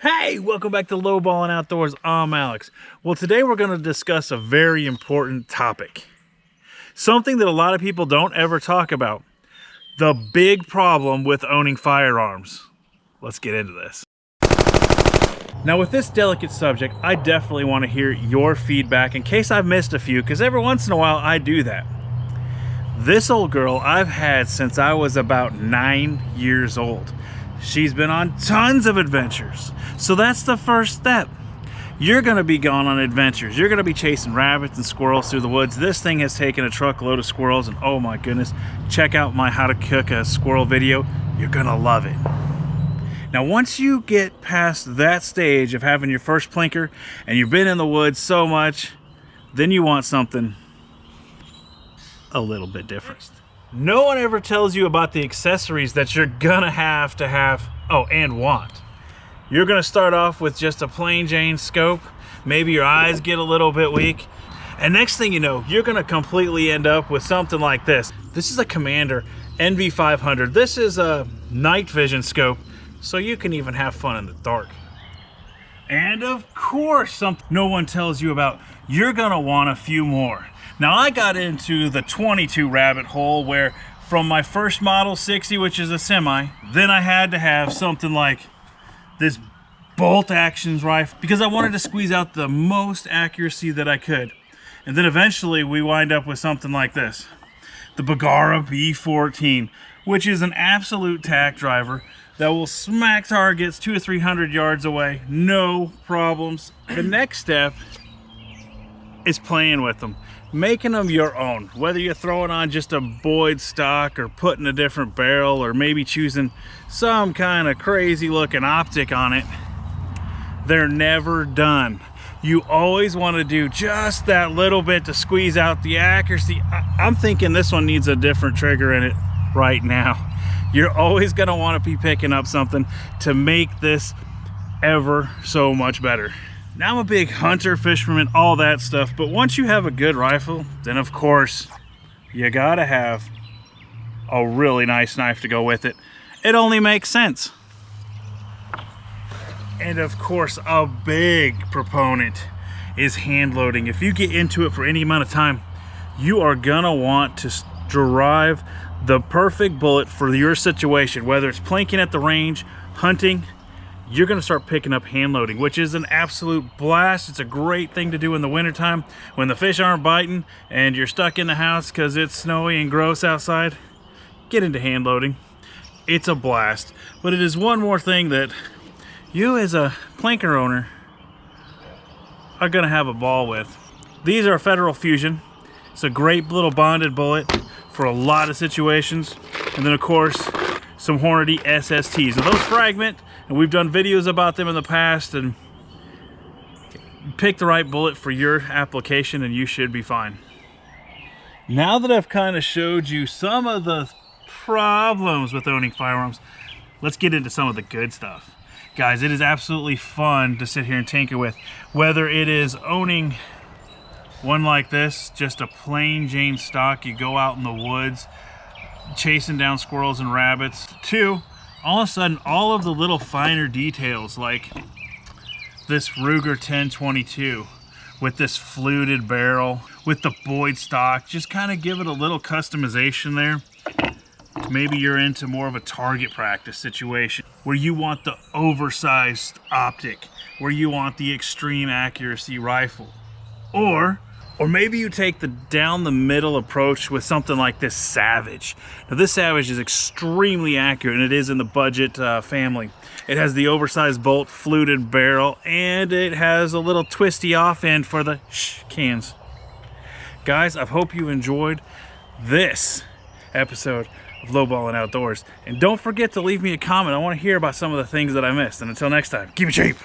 Hey, welcome back to Lowballin' Outdoors. I'm Alex. Well, today we're going to discuss a very important topic. Something that a lot of people don't ever talk about. The big problem with owning firearms. Let's get into this. Now, with this delicate subject, I definitely want to hear your feedback in case I've missed a few, because every once in a while I do that. This old girl I've had since I was about 9 years old. She's been on tons of adventures. So that's the first step. You're gonna be going on adventures. You're gonna be chasing rabbits and squirrels through the woods. This thing has taken a truckload of squirrels, and oh my goodness, check out my how to cook a squirrel video. You're gonna love it. Now, once you get past that stage of having your first plinker and you've been in the woods so much, then you want something a little bit different. No one ever tells you about the accessories that you're gonna have to have, and want. You're gonna start off with just a plain Jane scope. Maybe your eyes get a little bit weak. And next thing you know, you're gonna completely end up with something like this. This is a Commander NV500. This is a night vision scope, so you can even have fun in the dark. And of course, something no one tells you about, you're gonna want a few more. Now, I got into the 22 rabbit hole where from my first Model 60, which is a semi, then I had to have something like this bolt actions rifle because I wanted to squeeze out the most accuracy that I could. And then eventually we wind up with something like this, the Bergara B14, which is an absolute tack driver that will smack targets 200 or 300 yards away, no problems. The next step is playing with them, making them your own, whether you're throwing on just a Boyd stock or putting a different barrel or maybe choosing some kind of crazy looking optic on it. They're never done. You always want to do just that little bit to squeeze out the accuracy. I'm thinking this one needs a different trigger in it right now. You're always going to want to be picking up something to make this ever so much better. Now, I'm a big hunter, fisherman, all that stuff, but once you have a good rifle, then of course you gotta have a really nice knife to go with it. It only makes sense. And of course, a big proponent is hand loading. If you get into it for any amount of time, you are gonna want to derive the perfect bullet for your situation, whether it's plinking at the range, hunting. You're gonna start picking up hand loading, which is an absolute blast. It's a great thing to do in the wintertime when the fish aren't biting and you're stuck in the house because it's snowy and gross outside. Get into hand loading. It's a blast. But it is one more thing that you as a plinker owner are gonna have a ball with. These are Federal Fusion. It's a great little bonded bullet for a lot of situations. And then of course, some Hornady SSTs. Now those fragment, and we've done videos about them in the past, and pick the right bullet for your application and you should be fine. Now that I've kind of showed you some of the problems with owning firearms, let's get into some of the good stuff. Guys, it is absolutely fun to sit here and tinker with, whether it is owning one like this, just a plain Jane stock, you go out in the woods chasing down squirrels and rabbits, to all of a sudden all of the little finer details like this Ruger 1022 with this fluted barrel with the Boyd stock. Just kind of give it a little customization there. Maybe you're into more of a target practice situation where you want the oversized optic, where you want the extreme accuracy rifle, or maybe you take the down the middle approach with something like this Savage. Now this Savage is extremely accurate, and it is in the budget family. It has the oversized bolt, fluted barrel, and it has a little twisty off end for the cans. Guys, I hope you enjoyed this episode of Lowballin' Outdoors. And don't forget to leave me a comment. I want to hear about some of the things that I missed. And until next time, keep it cheap.